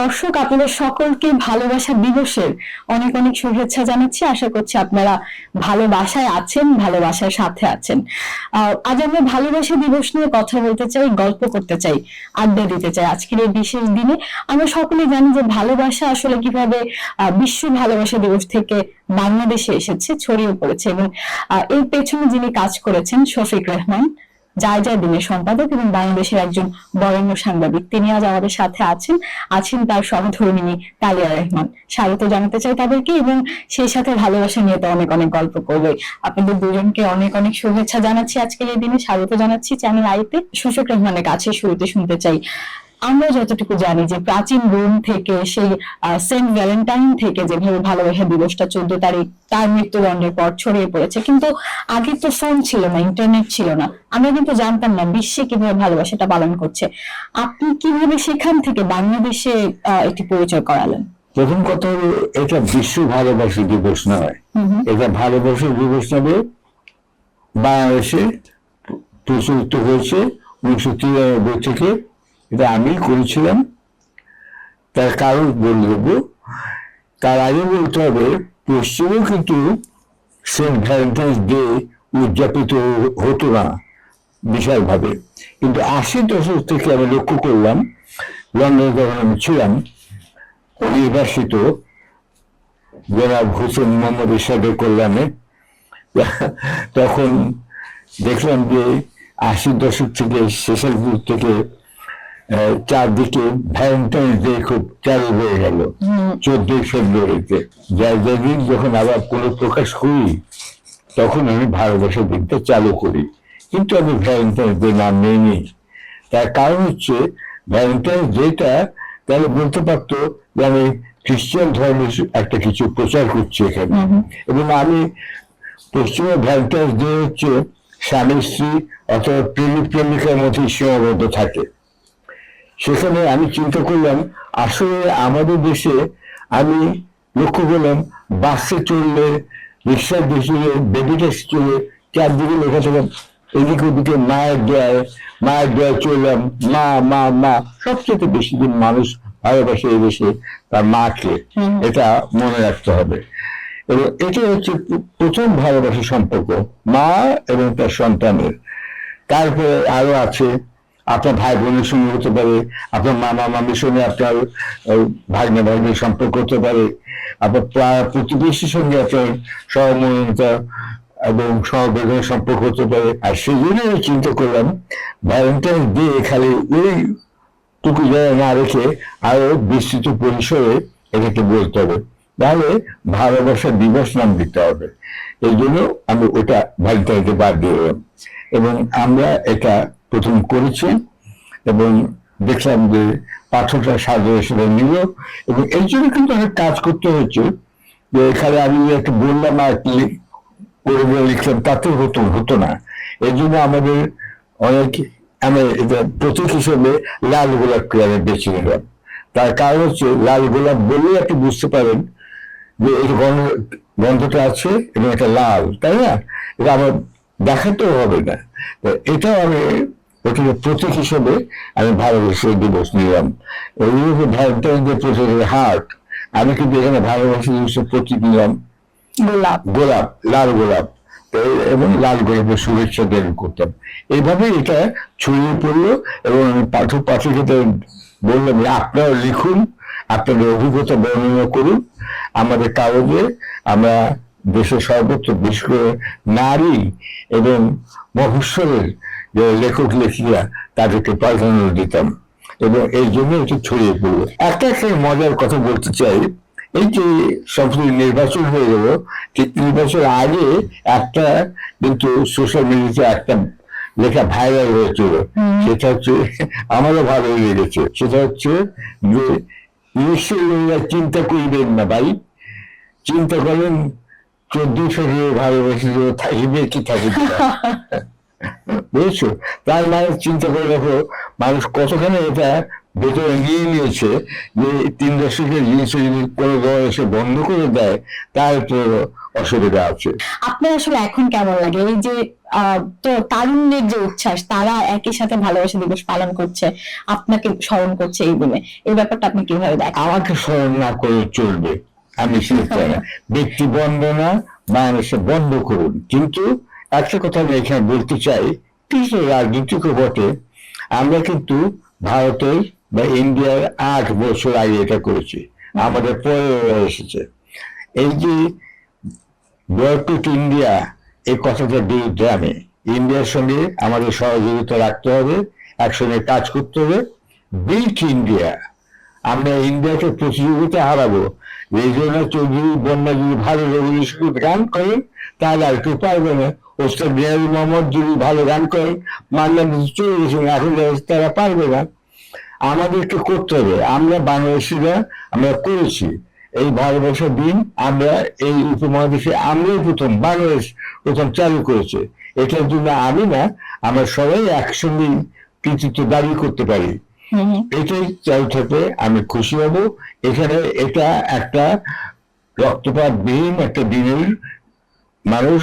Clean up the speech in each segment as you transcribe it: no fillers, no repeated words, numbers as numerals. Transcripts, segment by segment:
দর্শক, আপনাদের সকলকে ভালোবাসা দিবসের অনেক অনেক শুভেচ্ছা জানাচ্ছি। আশা করছি আপনারা ভালোবাসায় আছেন, ভালোবাসার সাথে আছেন। আজ আমরা ভালোবাসা দিবস নিয়ে কথা বলতে চাই, গল্প করতে চাই, আড্ডা দিতে চাই। আজকের এই বিশেষ দিনে আমরা সকলেই জানি যে ভালোবাসা আসলে কিভাবে বিশ্ব ভালোবাসা দিবস থেকে বাংলাদেশে এসেছে, ছড়িয়ে পড়েছে। এবং এর পেছনে যিনি কাজ করেছেন, শফিক রেহমান, যার দিনের সম্পাদক এবং বাংলাদেশের একজন বরেণ্য সাংবাদিক, তিনি আজ আমাদের সাথে আছেন তার সহধর্মিণী তালিয়া রহমান। স্বাগত জানাতে চাই তাদেরকে, এবং সেই সাথে ভালোবাসা নিয়ে তো অনেক অনেক গল্প করবে। আপনাদের দুজনকে অনেক অনেক শুভেচ্ছা জানাচ্ছি আজকের এই দিনে, স্বাগত জানাচ্ছি চ্যানেল আইতে। শফিক রহমানের কাছে শুরুতে শুনতে চাই, আমরা যতটুকু জানি যে প্রাচীন রোম থেকে, সেই সেন্ট ভ্যালেন্টাইন থেকে যেভাবে ভালোবাসা দিবসটা 14 তারিখ তার মৃত্যুদণ্ডের পর ছড়িয়ে পড়েছে, কিন্তু আগে তো ফোন ছিল না, ইন্টারনেট ছিল না, আমরা কিন্তু জানতাম না বিশ্বে কিভাবে ভালোবাসাটা পালন করছে। আপনি কিভাবে সেখান থেকে বাংলাদেশে একটি পরিচয় করালেন? প্রথম কথা হলো, এটা বিশ্ব ভালোবাসা দিবস নয়, এটা ভালোবাসা দিবস নামে বাংলাদেশে প্রচলিত হয়েছে 1993 থেকে। এটা আমি করেছিলাম। তার কারণ বলে দেবো। তার আগে বলতে হবে, পশ্চিমেও কিন্তু সেন্ট ভ্যালেন্টাইন্স ডে উদযাপিত হতো না বিশালভাবে, কিন্তু 80 দশক থেকে আমি লক্ষ্য করলাম, লন্ডনে যখন আমি ছিলাম নির্বাসিত জনাব হোসেন মোহাম্মদ ইরশাদের কল্যাণে, তখন দেখলাম যে 80 দশক থেকে শেষের দিক থেকে চারদিকে ভ্যালেন্টাইন্স ডে খুব চালু হয়ে গেল 14 ফেব্রুয়ারিতে। যার যেদিন যখন আবার কোনো প্রকাশ করি, তখন আমি ভালোবাসার দিনটা চালু করি, কিন্তু আমি ভ্যালেন্টাইন্স ডে নাম নিইনি। তার কারণ হচ্ছে, ভ্যালেন্টাইন্স ডেটা তাহলে বলতে পারতো যে আমি খ্রিস্টান ধর্মের একটা কিছু প্রচার করছি এখানে, এবং আমি পশ্চিমে ভ্যালেন্টাইন্স ডে হচ্ছে স্বামী স্ত্রী অথবা প্রেমিক প্রেমিকার মধ্যে সীমাবদ্ধ থাকে। সেখানে আমি চিন্তা করলাম, আসলে আমাদের দেশে আমি লক্ষ্য করলাম, বাসে চললে, রিক্সার চললে, বেবি ট্যাক্সি চললে, চারদিকে লেখা থাকে এদিক ওদিকে মায়ের দোয়ায় চললাম, মা মা মা। সবচেয়ে বেশি দিন মানুষ ভালোবাসে এই দেশে তার মাকে, এটা মনে রাখতে হবে। এবং এটা হচ্ছে প্রথম ভালোবাসার সম্পর্ক, মা এবং তার সন্তানের। তারপরে আরো আছে, আপনার ভাই বোনের সঙ্গে হতে পারে, আপনার মামা মামির সঙ্গে আপনার ভাগ্নে ভাগ্নের সম্পর্ক হতে পারে, আপনার প্রতিবেশীর সঙ্গে আপনার সহমর্মিতা এবং সহবেদনের সম্পর্ক হতে পারে। আর সেই জন্য আমি চিন্তা করলাম, ভ্যালেন্টাইন্স ডে খালি ওইটুকু জায়গায় না রেখে আরো বিস্তৃত পরিসরে এটাকে বলতে হবে, তাহলে ভালোবাসা দিবস নাম দিতে হবে। এই জন্য আমি ওটা ভ্যালেন্টাইন্স ডে বাদ দিয়ে দিলাম, এবং আমরা এটা প্রথম করেছি, এবং দেখলাম যে পাঠকরা সাদরে সেটা নিল। এবং এই জন্য কিন্তু অনেক কাজ করতে হচ্ছে, যে এখানে আমি একটা বললাম আর করে লিখলাম, তাতে হতো না। এই জন্য আমাদের আমি এটা প্রতীক হিসেবে লাল গোলাপকে আমি বেছে নিলাম। তার কারণ হচ্ছে, লাল গোলাপ বললেই আপনি বুঝতে পারেন যে এই গন্ধটা আছে এবং এটা লাল, তাই না? এটা আমার দেখাতেও হবে না। এটাও আমি ওটাকে প্রতীক হিসেবে আমি ভালোবাসা দিবস নিলাম। এইভাবে ভ্যালেন্টাইন্স ডে প্রতীক হার্ট, আমি কিন্তু এখানে ভালোবাসা দিবসের প্রতীক নিলাম গোলাপ, লাল গোলাপ, এবং লাল গোলাপের শুভেচ্ছা জ্ঞাপন করতাম। এইভাবে এটা ছড়িয়ে পড়লো, এবং আমি পাঠকের বললাম, আপনারা লিখুন, আপনাদের অভিজ্ঞতা বর্ণনা করুন আমাদের কাগজে। আমরা দেশের সর্বত্র, বিশেষ করে নারী এবং মফস্বলের যে লেখক লেখিকা, তাদেরকে প্রাধান্য দিতাম, এবং এই জন্য এটা ছড়িয়ে পড়লো। একটা মজার কথা বলতে চাই, এই যে সম্প্রতি নির্বাচন হয়ে গেল, ঠিক নির্বাচন আগে একটা কিন্তু সোশ্যাল মিডিয়াতে একটা লেখা ভাইরাল হয়েছিল, সেটা হচ্ছে, আমারও ভালো লেগেছে। সেটা হচ্ছে যে, নিশ্চয়ই চিন্তা করিবেন না ভাই, চিন্তা করেন 14 ফেব্রুয়ারি ভালোবাসি থাকিবে কি থাকিবে। বুঝছো? তার মানুষ চিন্তা করে দেখো মানুষ কতখানি এটা ভেতরে নিয়ে নিয়েছে, যে 3 দশকের জিনিস যদি কোনো দল এসে বন্ধ করে দেয় তার তো অসুবিধা আছে। আপনার আসলে এখন কেমন লাগে এই যে তো তারুণ্যের যে উচ্ছ্বাস, তারা একই সাথে ভালোবাসা দিবস পালন করছে, আপনাকে স্মরণ করছে এই দিনে, এই ব্যাপারটা আপনি কিভাবে দেখেন? আমাকে স্মরণ না করে চলবে, আমি সেটা চাই না। ব্যক্তি বন্দনা বাংলাদেশে বন্ধ করুন, কিন্তু একটা কথা আমি এখানে বলতে চাই, কিছু রাজনীতিকও বটে। আমরা কিন্তু ভারতের বা ইন্ডিয়ার 8 বছর আগে এটা করেছি, আমাদের পরে ওরা এসেছে। এই যে বয়কট ইন্ডিয়া, এই কথাটার বিরুদ্ধে আমি। ইন্ডিয়ার সঙ্গে আমাদের সহযোগিতা রাখতে হবে, একসঙ্গে কাজ করতে হবে। বিল্ট ইন্ডিয়া, আমরা ইন্ডিয়াকে প্রতিযোগিতা হারাবো। রেজনা চৌধুরী বন্যা যদি ভালো রেভলিউশন গান করেন তাহলে আর কেউ পারবে না। ওস্তাদ নিয়াজুল মোহাম্মদ যদি ভালো গান করেন, মানলাম চলে গেছেন, এখন তারা পারবে না। আমাদেরকে করতে হবে। আমরা বাংলাদেশিরা আমরা করেছি এই ভালোবাসার দিন, আমরা এই উপমহাদেশে আমরাই প্রথম, বাংলাদেশ প্রথম চালু করেছে। এটার জন্য আমি না, আমরা সবাই একসঙ্গে কৃতিত্ব দাবি করতে পারি। এটাই চালু থাকলে আমি খুশি হব। এখানে এটা একটা রক্তপাত বিহীন একটা দিনের মানুষ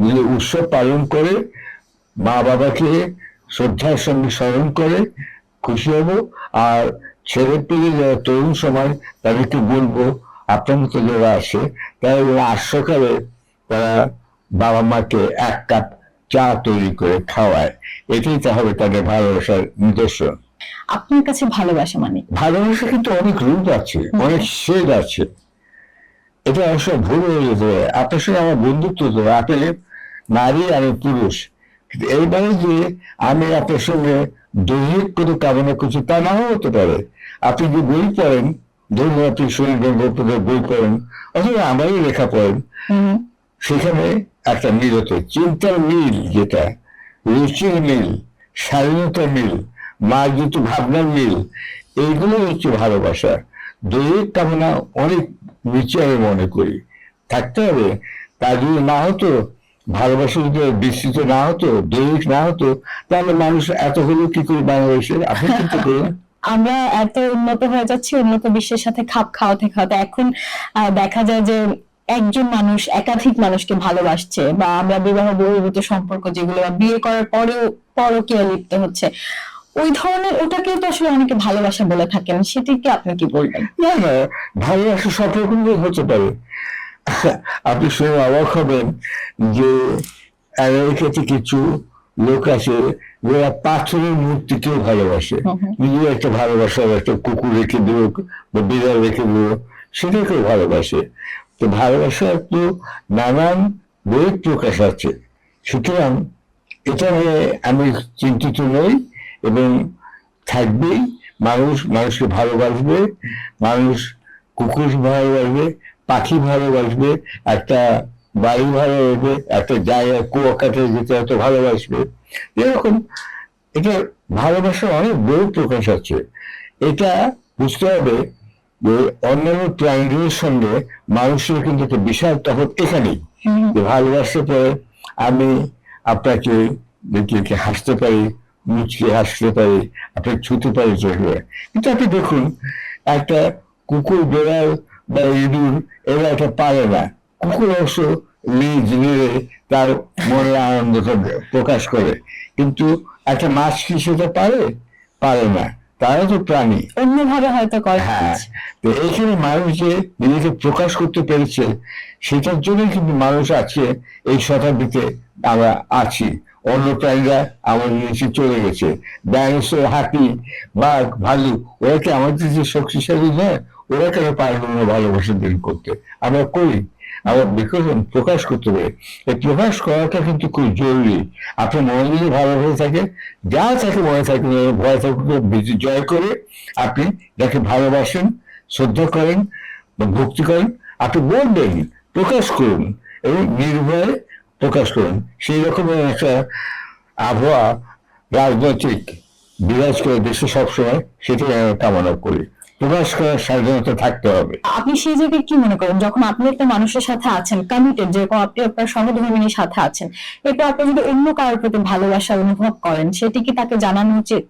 যদি উৎসব পালন করে, মা বাবাকে শ্রদ্ধার সঙ্গে স্মরণ করে, খুশি হব। আর ছেলে পেলে যারা তরুণ সময়, তাদেরকে বলবো আপনার মতো যারা আছে তারা আজ সকালে তারা বাবা মাকে 1 কাপ চা তৈরি করে খাওয়ায়, এটাই তাহলে তাদের ভালোবাসার নিদর্শন। আপনার কাছে ভালোবাসা মানে? ভালোবাসা কিন্তু অনেক রূপ আছে, অনেক শেড আছে। এটা অবশ্য ভুল হয়ে যেতে পারে। আপনার সঙ্গে আমার বন্ধুত্ব তো, আপনি নারী আমি পুরুষ, কিন্তু এইবারে যে আমি আপনার সঙ্গে দৈহিক কোনো কামনা করছি তা নাও হতে পারে। আপনি যে বই পড়েন, ধরুন আপনি শরীর গঙ্গোপাধ্যায়ের বই পড়েন অথবা আমারই লেখা পড়েন, সেখানে একটা মিল হতো, চিন্তার মিল, যেটা রুচির মিল, স্বাধীনতার মিল, মার্জিত ভাবনার মিল, এইগুলো হচ্ছে ভালোবাসা। দৈহিক কামনা অনেক নিচে আমি মনে করি থাকতে হবে। তা যদি না হতো, ভালোবাসা যদি বিস্তৃত না হতো, দৈহিক না হতো, তাহলে মানুষ এত হলো কি করে বাংলাদেশের? আপনি চিন্তা করুন। আমরা এত উন্নত হয়ে যাচ্ছি, উন্নত বিশ্বের সাথে খাপ খাওয়াতে খাওয়াতে এখন দেখা যায় যে একজন মানুষ একাধিক মানুষকে ভালোবাসছে, বা আমরা বিবাহ বহির্ভূত সম্পর্ক যেগুলো, বা বিয়ে করার পরেও পরকীয়া লিপ্ত হচ্ছে, ওই ধরনের ওটাকে তো আসলে অনেকে ভালোবাসা বলে থাকেন, সেটিকে আপনি কি বলবেন? না না, ভালোবাসা সব রকমের হতে পারে। আপনি শুনে অবাক হবেন যে আমেরিকাতে কিছু লোক আছে যারা পাথরের মূর্তিকেও ভালোবাসে। নিজের একটা ভালোবাসার একটা কুকুর রেখে দেব বা বিড়াল রেখে দেব, সেটাকেও ভালোবাসে। তো ভালোবাসার তো নানান বই প্রকাশ আছে। সুতরাং এটা নিয়ে আমি চিন্তিত নই, এবং থাকবেই। মানুষ মানুষকে ভালোবাসবে, মানুষ কুকুর ভালোবাসবে, পাখি ভালোবাসবে, একটা বাড়ি ভালোবাসবে, একটা জায়গা কুয়াকাটা যেতে হয়তো ভালোবাসবে। এরকম এটা ভালোবাসার অনেক বড় প্রকাশ আছে। এটা বুঝতে হবে যে অন্যান্য প্রাণীদের সঙ্গে মানুষের কিন্তু একটা বিশাল তফাৎ এখানেই, যে ভালোবাসার পরে আমি আপনাকে দেখে হাসতে পারি, মুচকে হাসতে পারি, আপনাকে ছুতে পারি চোখে। কিন্তু আপনি দেখুন, একটা কুকুর, বেড়াল বা ইঁদুর এরা এটা পারে না। কুকুর অবশ্য নিজ নিয়ে তার মনের আনন্দটা প্রকাশ করে, কিন্তু একটা মাছ কি সেটা পারে? পারে না। তারা তো প্রাণী, অন্যভাবে হয়তো করে। হ্যাঁ। তো এইখানে মানুষ যে নিজেকে প্রকাশ করতে পেরেছে, সেটার জন্যই কিন্তু মানুষ আছে এই শতাব্দীতে আমরা আছি। অন্য প্রাণীরা আমাদের নিচে চলে গেছে। ডাইনোসর, হাতি, বাঘ, ভালু, ওরা কি আমাদের যে শক্তিশালী নয়? ওরা কেন পারে না ভালোবাসা দিন করতে? আমরা করি, আমরা বিকশন প্রকাশ করতে পারি। এই প্রকাশ করাটা কিন্তু খুব জরুরি। আপনার মনে যদি ভালোভাবে থাকে, যা থাকে মনে থাকে, ভয় থাকে জয় করে আপনি যাকে ভালোবাসেন, শ্রদ্ধা করেন বা ভক্তি করেন, আপনি বলবেন, প্রকাশ করুন এবং নির্ভয়ে প্রকাশ করুন। সেই রকমের একটা আবহাওয়া রাজনৈতিক বিরাজ করে দেশে সবসময়, সেটাই আমি কামনা করি। প্রকাশ করার স্বাধীনতা থাকতে হবে। আপনি সেই জায়গায় কি মনে করেন, যখন আপনি একটা মানুষের সাথে আছেন কমিটেড, যেরকম আপনি আপনার সহধর্মিনীর সাথে আছেন, এরপর আপনি যদি অন্য কারোর প্রতি ভালোবাসা অনুভব করেন, সেটি কি তাকে জানানো উচিত?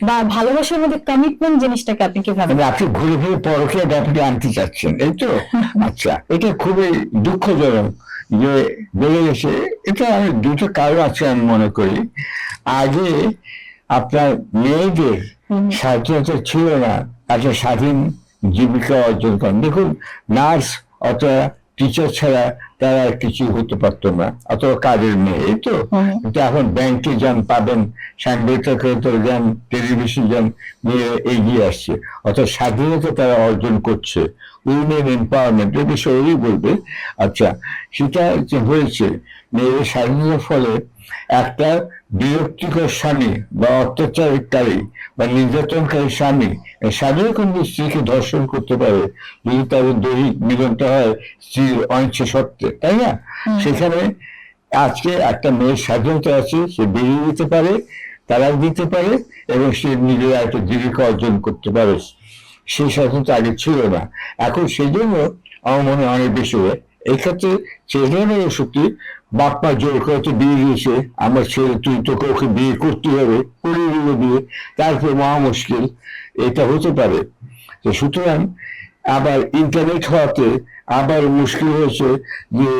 বা ভালোবাসার মধ্যে কমিটমেন্ট জিনিসটাকে আপনি কিভাবে? মানে আপনি ঘুরে ফিরে পরকীয়া ব্যাপারটা আনতে চাচ্ছেন, এই তো? আচ্ছা, এটা খুবই দুঃখজনক যে বেড়ে গেছে। এটা আমি দুটো কারণ আছে আমি মনে করি। আগে আপনার মেয়েদের স্বাধীনতা ছিল না একটা স্বাধীন জীবিকা অর্জন করেন। দেখুন, নার্স অথবা টিচার ছাড়া তারা কিছু হতে পারতো না, অথবা কাজের মেয়ে, এই তো? কিন্তু এখন ব্যাংকে যান পাবেন, সাংবাদিকতা যান, টেলিভিশন যান, মেয়ে এগিয়ে আসছে, অর্থাৎ স্বাধীনতা তারা অর্জন করছে। উইমেন এম্পাওয়ারমেন্ট এ বিষয়ে বলবে। আচ্ছা, সেটা যে হয়েছে মেয়েদের স্বাধীনতার ফলে একটা বিরক্তিকর স্বামী বা অত্যাচারকারী বা নির্যাতনকারী স্বামী, স্বামীও কিন্তু স্ত্রীকে ধর্ষণ করতে পারে যদি তাদের দৈহিক মিলনটা হয় স্ত্রীর অনিচ্ছা সত্ত্বে, তাই না? সেখানে আজকে একটা মেয়ের স্বাধীনতা আছে, সে বেরিয়ে যেতে পারে, তালাক দিতে পারে, এবং সে নিজের একটা জীবিকা অর্জন করতে পারে। সেই স্বাধীনতা আগে ছিল না। এখন সেই জন্য আমার মনে হয় অনেক বেশি হয়। এক্ষেত্রে ছেলেমেয়ের সত্যি বাপ মা জোর করে তো বিয়ে দিয়েছে, আমার ছেলে তুই তোকে ওকে বিয়ে করতে হবে, করিয়ে দিল বিয়ে, তারপরে মহা মুশকিল, এটা হতে পারে। তো সুতরাং আবার ইন্টারনেট হওয়াতে আবার মুশকিল হয়েছে যে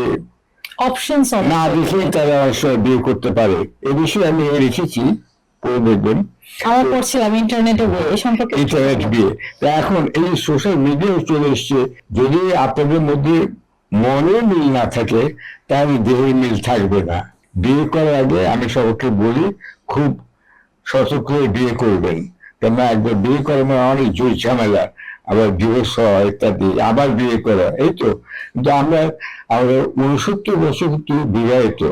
অপশন না দেখে তারা অবশ্যই বিয়ে করতে পারে। এ বিষয়ে আমি লিখেছি, পড়ে দেখবেন। আমরা পড়ছিলাম ইন্টারনেটে বই এই সম্পর্কে। ইন্টারনেট বিয়ে। তা এখন এই সোশ্যাল মিডিয়ায় চলে এসছে, যদি আপনাদের মধ্যে মনের মিল না থাকে তাহলে দেহের মিল থাকবে না। বিয়ে করার আগে আমি সবাইকে বলি, খুব সতর্ক হয়ে বিয়ে করবেন, কেননা একবার বিয়ে করা মানে অনেক জোর ঝামেলা, আবার ডিভোর্স হওয়া ইত্যাদি, আবার বিয়ে করা, এই তো? কিন্তু আমরা 69 বছর কিন্তু বিবাহিত,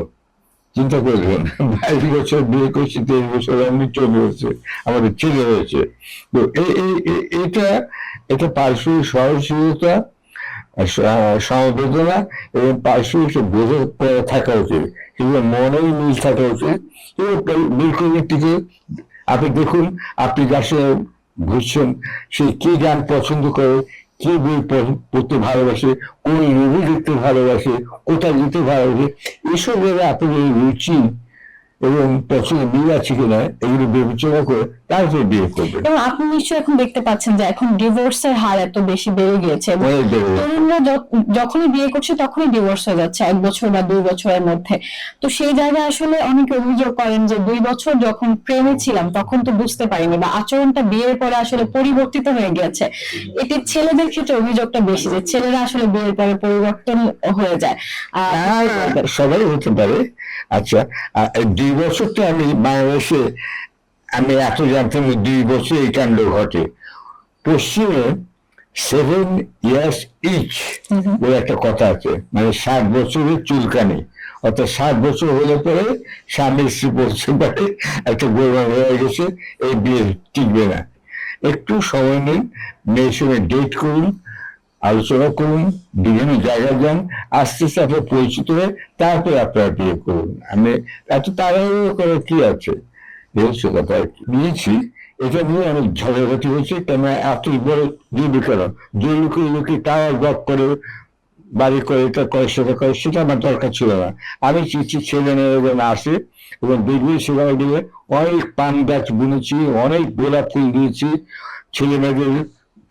চিন্তা করবেন। 22 বছর বিয়ে করছি, 23 বছর আমি চলে হয়েছে, আমাদের ছেলে হয়েছে। তো এটা এটা পার্শ্বিক সহনশীলতা, সমবেদনা এবং পার্শ্বিক বোঝা থাকা উচিত, কিন্তু মনেই মিল থাকা উচিত। মিল করে থেকে আপনি দেখুন, আপনি যার সাথে ঘুরছেন সে কি গান পছন্দ করে, কি বই পড়তে ভালোবাসে, কোন মুভি দেখতে ভালোবাসে, কোথায় যেতে ভালোবাসে, এসব জায়গায় আপনাদের রুচি এবং পছন্দ মিল আছে কিনা এগুলো বিবেচনা করে তারপরে বিয়ে করবেন। এবং আপনি নিশ্চয়ই এখন দেখতে পাচ্ছেন যে এখন ডিভোর্সের হার এত বেশি বেড়ে গিয়েছে, তরুণরা যখনই বিয়ে করছে তখনই ডিভোর্স হয়ে যাচ্ছে 1 বছর বা 2 বছরের মধ্যে। তো সেই জায়গায় আসলে অনেকে অভিযোগ করেন যে 2 বছর যখন প্রেমে ছিলাম তখন তো বুঝতে পারিনি, বা আচরণটা বিয়ের পরে আসলে পরিবর্তিত হয়ে গেছে। এটি ছেলেদের ক্ষেত্রে অভিযোগটা বেশি, যে ছেলেরা আসলে বিয়ের পরে পরিবর্তন হয়ে যায়। সবাই হতে পারে। আচ্ছা, 2 বছর তো আমি বাংলাদেশে আমি এত জানতাম 2 বছর এই কাণ্ড ঘটে। পশ্চিমে 7 years ইচ বলে একটা কথা আছে, মানে 7 বছরের চুলকানি, অর্থাৎ 7 বছর হলে পরে স্বামী স্ত্রী বলতে পারে একটা গোলমাল হয়ে গেছে, এই বিয়ে টিকবে না। একটু সময় নিন, মেয়ের সঙ্গে ডেট করুন, আলোচনা করুন, বিভিন্ন জায়গায় যান, আস্তে আস্তে আপনার পরিচিত হয়ে তারপরে আপনারা বিয়ে করুন। আমি এত তাড়াহুড়ো করে কি আছে, এই হচ্ছে কথা আর কি। নিয়েছি, এটা নিয়ে অনেক ঝগড়াঝাটি হয়েছে, কেন এত বড় জীবিকা, যে লোকে টাওয়ার জব করে, বাড়ি করে, এটা করে, সেটা করে, সেটা আমার দরকার ছিল না। আমি চিঠি ছেলে মেয়ে আসে এবং দেখবি সেখানে গিয়ে অনেক পান গাছ বুনেছি, অনেক গোলাপ ফুল দিয়েছি, ছেলে মেয়েদের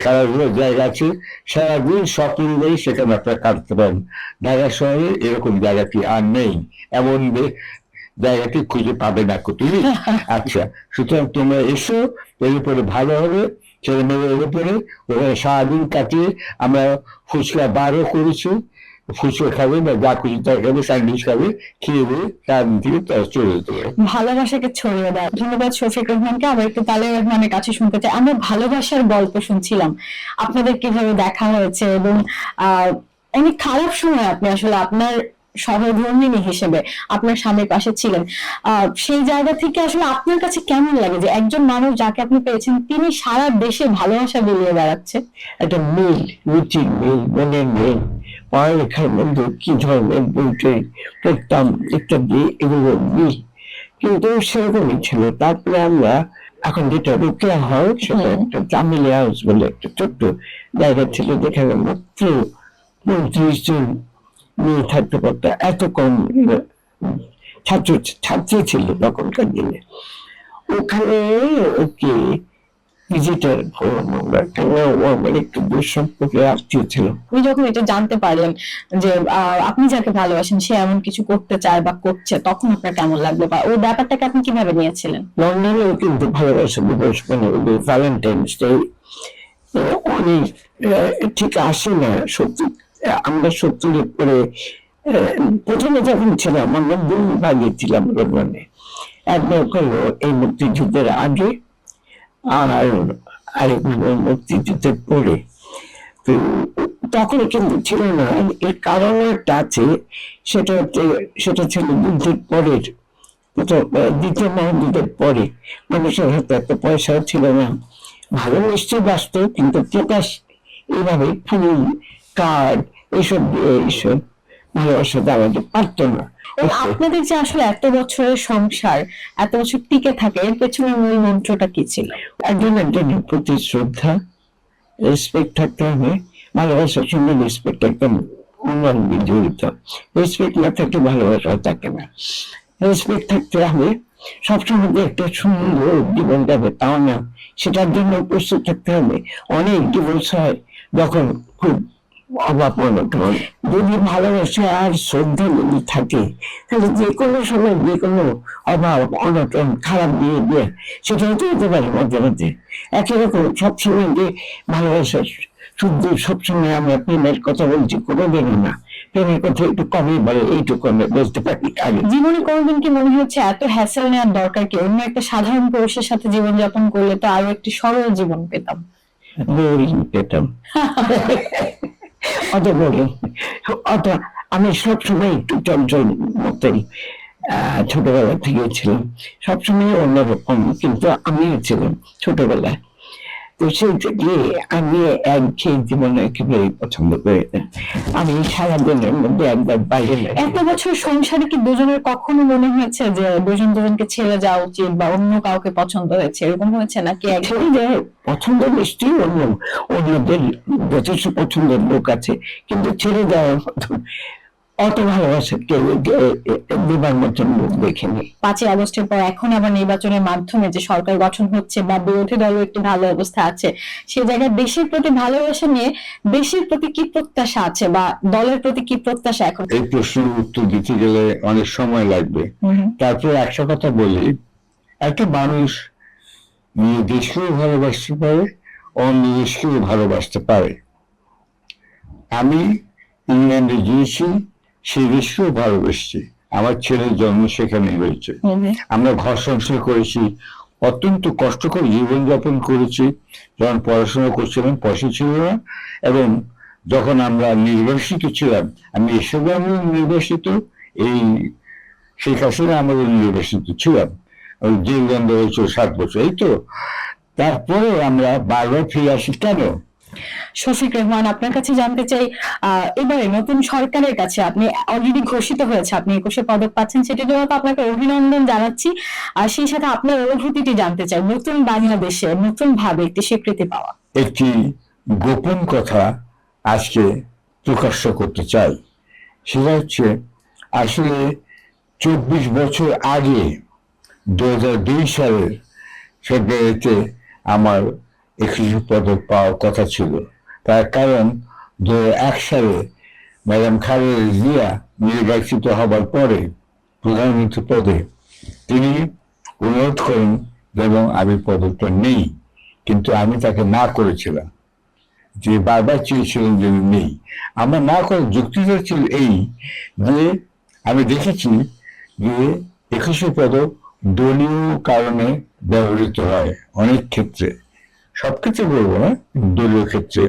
খেলাধুলার জায়গা আছে, সারাদিন সব পরিবারই সেখানে আপনারা কাটতে পারেন। ঢাকা শহরে এরকম জায়গাটি আর নেই, এমন জায়গাটি খুঁজে পাবে না কোথাও। আচ্ছা, সুতরাং তোমরা এসো, এর উপরে ভালো হবে, ছেলে মেয়েদের উপরে ওখানে সারাদিন কাটিয়ে আমরা ফুচকা বারও করেছি, ফুচকা খাবে বা যা খুশি তাই খাবে, স্যান্ডউইচ খাবে, খেয়ে দিয়ে সারাদিন থেকে তারা চলে যেতে পারে। ভালোবাসাকে ছড়িয়ে দেয়। ধন্যবাদ শফিক রহমানকে। আবার একটু তালের রহমানের কাছে শুনতে চাই। আমরা ভালোবাসার গল্প শুনছিলাম, আপনাদের কিভাবে দেখা হয়েছে, এবং অনেক খারাপ সময় আপনি আসলে আপনার সহধর্মিণী হিসেবে আপনার স্বামীর পাশে ছিলেন। সেই জায়গা থেকে আসলে আপনার কাছে কেমন লাগে যে একজন মানুষ যাকে আপনি পেয়েছেন তিনি সারা দেশে ভালোবাসা বিলিয়ে বেড়াচ্ছে? একটা মিল, রুচির মিল, মনের মিল, পড়ালেখার মধ্যে কি ধরনের বই পড়তাম ইত্যাদি, এগুলো মিল কিন্তু সেরকমই ছিল। তারপরে আমরা এখন যেটা রোকেয়া হাউস, সেটা একটা জামিলি হাউস বলে একটা ছোট্ট জায়গা ছিল, যেখানে মাত্র 35 জন মেয়ে থাকতে পারতো। এত কম ছাত্রী ছিল তখনকার দিনে। ওখানে ওকে ভিজিটার আমরা আমার একটু দূর সম্পর্কে আত্মীয় ছিল। আপনি যখন এটা জানতে পারলেন যে আপনি যাকে ভালোবাসেন সে এমন কিছু করতে চায় বা করছে, তখন আপনার কেমন লাগলো বা ওই ব্যাপারটাকে আপনি কিভাবে নিয়েছিলেন? লন্ডনেও কিন্তু ভালোবাসা দিবস মানে ভ্যালেন্টাইন্স ডে অনেক ঠিক আসে না সত্যি। আমরা 70-এর পরে প্রথমে যখন ছিলাম আমরা 2 ভাগে ছিলাম লন্ডনে। একবার হলো এই মুক্তিযুদ্ধের আগে, আর আরেক মুক্তিযুদ্ধের পরে। তো তখন কিন্তু ছিল না, এর কারণ একটা আছে, সেটা ছিল যুদ্ধের পরের, দ্বিতীয় মহাযুদ্ধের পরে মানুষের হাতে এত পয়সাও ছিল না। ভালো নিশ্চয়ই বাঁচত, কিন্তু প্রকাশ এইভাবে ফুল কার্ড এইসব ভালোবাসা দেওয়া পারতো না। আপনাদের যে আসলে এত বছরের সংসার এত বছর টিকে থাকে, এর পেছনে মূল মন্ত্রটা কি ছিল? একজনের প্রতি শ্রদ্ধা, রেসপেক্ট থাকতে হবে। ভালোবাসার সঙ্গে রেসপেক্ট একদম অঙ্গাঙ্গি জড়িত। রেসপেক্ট না থাকলে ভালোবাসা থাকে না। রেসপেক্ট থাকতে হবে। সবসময় যে একটা সুন্দর জীবন যাবে তাও না, সেটার জন্য প্রস্তুত থাকতে হবে। অনেক ডিভোর্স হয় যখন খুব অভাব অনটন। যদি ভালোবাসা আর শ্রদ্ধা যদি থাকে, তাহলে যে কোনো সময় যে কোনো অভাব অনটন খারাপ দিয়ে সেটাও তো হতে পারে মাঝে মাঝে। একই রকম সবসময় যে ভালোবাসা শুধু সবসময় আমরা প্রেমের কথা বলছি, কোনোদিনও না। প্রেমের কথা একটু কমই বলে, এইটুকু আমরা বলতে পারি। আগে জীবনে কোনোদিন কি মনে হচ্ছে এত হ্যাসেল নেওয়ার দরকার কি, অন্য একটা সাধারণ পুরুষের সাথে জীবনযাপন করলে তো আরো একটি সরল জীবন পেতাম? বোরিং পেতাম, অত বোরিং, অত। আমি সবসময় একটু চঞ্চল মতোই ছোটবেলা থেকে ছিলাম, সবসময় অন্যরকম, কিন্তু আমিও ছিলাম ছোটবেলায়। তো সেই থেকে আমি একঘেয়ে জীবন একেবারেই পছন্দ করি না। আমি সারাদিনের মধ্যে একবার বাইরে এত বছর সংসারে কি দুজনের কখনো মনে হয়েছে যে দুজন দুজনকে ছেড়ে যাওয়া উচিত বা অন্য কাউকে পছন্দ হয়েছে, এরকম হয়েছে নাকি? ছেড়ে যায় পছন্দ নিশ্চয়ই অন্যদের যথেষ্ট পছন্দের লোক আছে, কিন্তু ছেড়ে যাওয়ার মতো অত ভালোবাসা কেউ দেবার মতন লোক দেখিনি। 5ই আগস্টের পর এখন আবার নির্বাচনের মাধ্যমে যে সরকার গঠন হচ্ছে বা বিরোধী দলও একটু ভালো অবস্থা আছে, সে জায়গায় দেশের প্রতি ভালোবাসা নিয়ে দেশের প্রতি কি প্রত্যাশা আছে বা দলের প্রতি কি প্রত্যাশা? এখন এই প্রশ্নের উত্তর দিতে গেলে অনেক সময় লাগবে। তারপরে একটা কথা বলি, একটা মানুষ নিজ দেশকেও ভালোবাসতে পারে, অন্য দেশকেও ভালোবাসতে পারে। আমি ইংল্যান্ডে গিয়েছি, সেই দেশকেও ভালোবেসেছি। আমার ছেলের জন্ম সেখানে হয়েছে। আমরা ঘর সংসার করেছি, অত্যন্ত কষ্ট করে জীবনযাপন করেছি। যখন পড়াশোনা করছিলাম পয়সা ছিল না, এবং যখন আমরা নির্বাসিত ছিলাম, আমি এসবে আমি নির্বাসিত, এই শেখ হাসিনা আমাদের নির্বাসিত ছিলাম, জেল দণ্ড হয়েছে 7 বছর। এই তো, তারপরে আমরা বারবার ফিরে আসি কেন? শফিক রেহমান, আপনার কাছে জানতে চাই, এবারে নতুন সরকারের কাছে আপনি অলরেডি ঘোষিত হয়েছে, আপনি 21 পদক পাচ্ছেন, সেটার জন্য তো আপনাকে অভিনন্দন জানাচ্ছি। আর সেই সাথে আপনার অনুভূতিটি জানতে চাই, নতুন বাংলাদেশে নতুন ভাবে একটি স্বীকৃতি পাওয়া। একটি গোপন কথা আজকে প্রকাশ করতে চাই। সেটা হচ্ছে, আসলে 24 বছর আগে 2002 সালের ফেব্রুয়ারিতে আমার 21 পদক পাওয়ার কথা ছিল। তার কারণ 2001 সালে ম্যাডাম খালেদা জিয়া নির্বাচিত হবার পরে প্রধানমন্ত্রী পদে তিনি অনুরোধ করেন এবং আমি পদকটা নেই, কিন্তু আমি তাকে না করেছিলাম, যে বারবার চেয়েছিলেন যে নেই। আমার না করার যুক্তিটা ছিল এই, যে আমি দেখেছি যে 21 পদক দলীয় কারণে ব্যবহৃত হয় অনেক ক্ষেত্রে, সব ক্ষেত্রে বলবো না, দলীয় ক্ষেত্রে।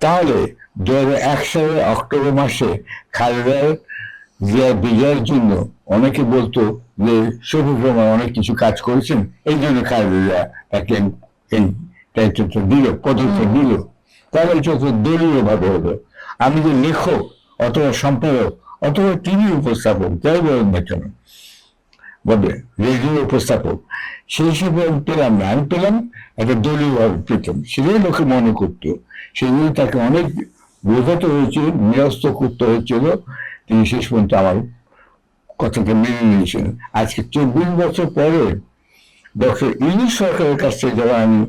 তাহলে 2001 সালের অক্টোবর মাসে খালেদা জিয়া বিজয়ের জন্য অনেকে বলতো যে শফিক রহমান অনেক কিছু কাজ করেছেন, এই জন্য খালেদা জিয়া তাকে এই টাইটেলটা দিল, পদকটা দিল। তাহলে এটা তো দলীয় ভাবে হলো। আমি যে লেখক অথবা সম্পাদক অথবা টিভি উপস্থাপক, যাই বলেন না কেন, বলে রেডিও উপস্থাপক, সেই হিসেবে আমি পেলাম না। আমি পেলাম একটা দলীয় ভাবে পেতাম, সেটাই লোকে মনে করতো। সেই জন্য তাকে অনেক বোঝাতে হয়েছে, নিরস্ত করতে হয়েছিল, তিনি শেষ পর্যন্ত আমার কথাকে মেনে নিয়েছেন। আজকে 24 বছর পরে ডক্টর ইউনূস সরকারের কাছ থেকে যখন আমি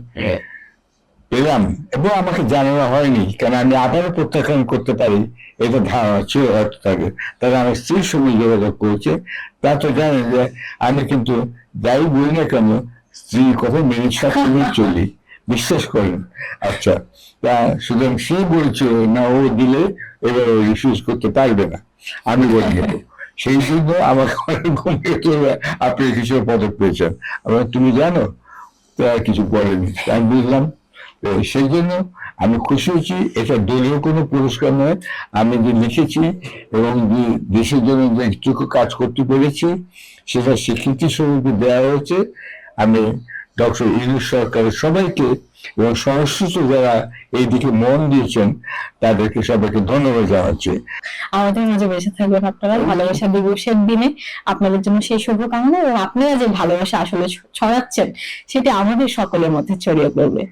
পেলাম, এবং আমাকে জানানো হয়নি, কারণ আমি আবারও প্রত্যাখ্যান করতে পারি এটা ধারণা ছিল হয়তো থাকে, তারা আমার স্ত্রীর সঙ্গে যোগাযোগ করেছে। তা তো জানেন যে আমি কিন্তু যাই বলি না কেন স্ত্রীর কথা মেনে সাথে চলি, বিশ্বাস করেন। আচ্ছা, তা সুতরাং সে বলছিল না, ও দিলে এবার ও রিফিউজ করতে পারবে না, আমি বলে দেবো। সেই জন্য আমাকে অনেক ঘুমিয়ে চলে আপনি কিছু পদক পেয়েছেন। আবার তুমি জানো, তারা কিছু বলেনি। আমি বুঝলাম, সেই জন্য আমি খুশি হয়েছি। এটা দলীয় কোনো পুরস্কার নয়, আমি যে লিখেছি এবং যে দেশের জন্য যে একটুকু কাজ করতে পেরেছি সেটা স্বীকৃতি স্বরূপ দেওয়া হয়েছে। আমি ডক্টর ইউনূস সরকারের সবাইকে এবং সংশ্লিষ্ট যারা এই দিকে মন দিয়েছেন তাদেরকে সবাইকে ধন্যবাদ জানাচ্ছি। আমাদের মাঝে বেঁচে থাকবেন আপনারা ভালোবাসা দিবসের দিনে। আপনাদের জন্য সেই শুভকামনা, এবং আপনারা যে ভালোবাসা আসলে ছড়াচ্ছেন সেটা আমাদের সকলের মধ্যে ছড়িয়ে পড়বে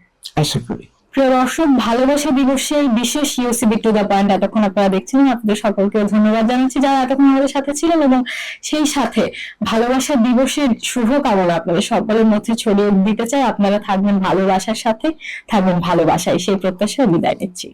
আশা করি। প্রিয় দর্শক, ভালোবাসা দিবসের বিশেষ ইউসিবি টু দ্য পয়েন্ট এতক্ষণ আপনারা দেখছিলেন। আপনাদের সকলকে ধন্যবাদ জানাচ্ছি যারা এতক্ষণ আমাদের সাথে ছিলেন, এবং সেই সাথে ভালোবাসা দিবসের শুভকামনা আপনাদের সকলের মধ্যে ছড়িয়ে দিতে চাই। আপনারা থাকবেন ভালোবাসার সাথে, থাকবেন ভালোবাসায়, সেই প্রত্যাশায় বিদায় নিচ্ছি।